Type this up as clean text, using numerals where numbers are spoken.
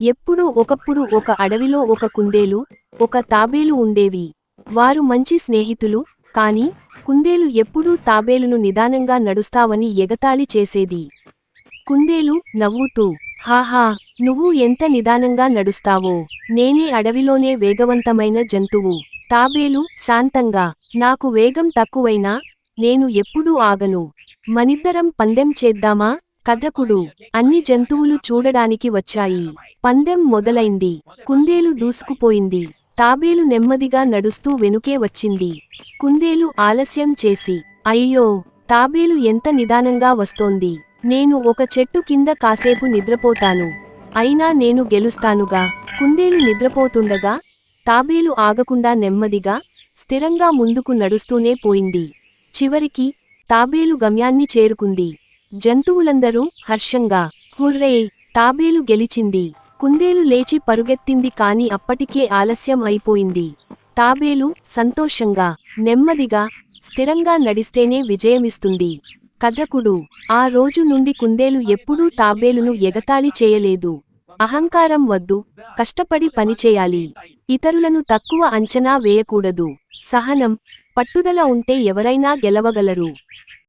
ఎప్పుడో ఒకప్పుడు ఒక అడవిలో ఒక కుందేలు, ఒక తాబేలు ఉండేవి. వారు మంచి స్నేహితులు, కాని కుందేలు ఎప్పుడూ తాబేలును నిదానంగా నడుస్తావని ఎగతాళి చేసేది. కుందేలు నవ్వుతూ, హాహా, నువ్వు ఎంత నిదానంగా నడుస్తావో, నేనే అడవిలోనే వేగవంతమైన జంతువు. తాబేలు శాంతంగా, నాకు వేగం తక్కువైనా నేను ఎప్పుడూ ఆగను. మనిద్దరం పందెం చేద్దామా? కథకుడు. అన్ని జంతువులు చూడడానికి వచ్చాయి. పందెం మొదలైంది. కుందేలు దూసుకుపోయింది. తాబేలు నెమ్మదిగా నడుస్తూ వెనుకే వచ్చింది. కుందేలు ఆలస్యం చేసి, అయ్యో, తాబేలు ఎంత నిదానంగా వస్తోంది. నేను ఒక చెట్టు కింద కాసేపు నిద్రపోతాను. అయినా నేను గెలుస్తానుగా. కుందేలు నిద్రపోతుండగా తాబేలు ఆగకుండా నెమ్మదిగా, స్థిరంగా ముందుకు నడుస్తూనే పోయింది. చివరికి తాబేలు గమ్యాన్ని చేరుకుంది. జంతువులందరూ హర్షంగా, హుర్రే, తాబేలు గెలిచింది. కుందేలు లేచి పరుగెత్తింది, కాని అప్పటికే ఆలస్యం అయిపోయింది. తాబేలు సంతోషంగా, నెమ్మదిగా, స్థిరంగా నడిస్తేనే విజయమిస్తుంది. కథకుడు. ఆ రోజు నుండి కుందేలు ఎప్పుడూ తాబేలును ఎగతాళి చేయలేదు. అహంకారం వద్దు, కష్టపడి పనిచేయాలి. ఇతరులను తక్కువ అంచనా వేయకూడదు. సహనం, పట్టుదల ఉంటే ఎవరైనా గెలవగలరు.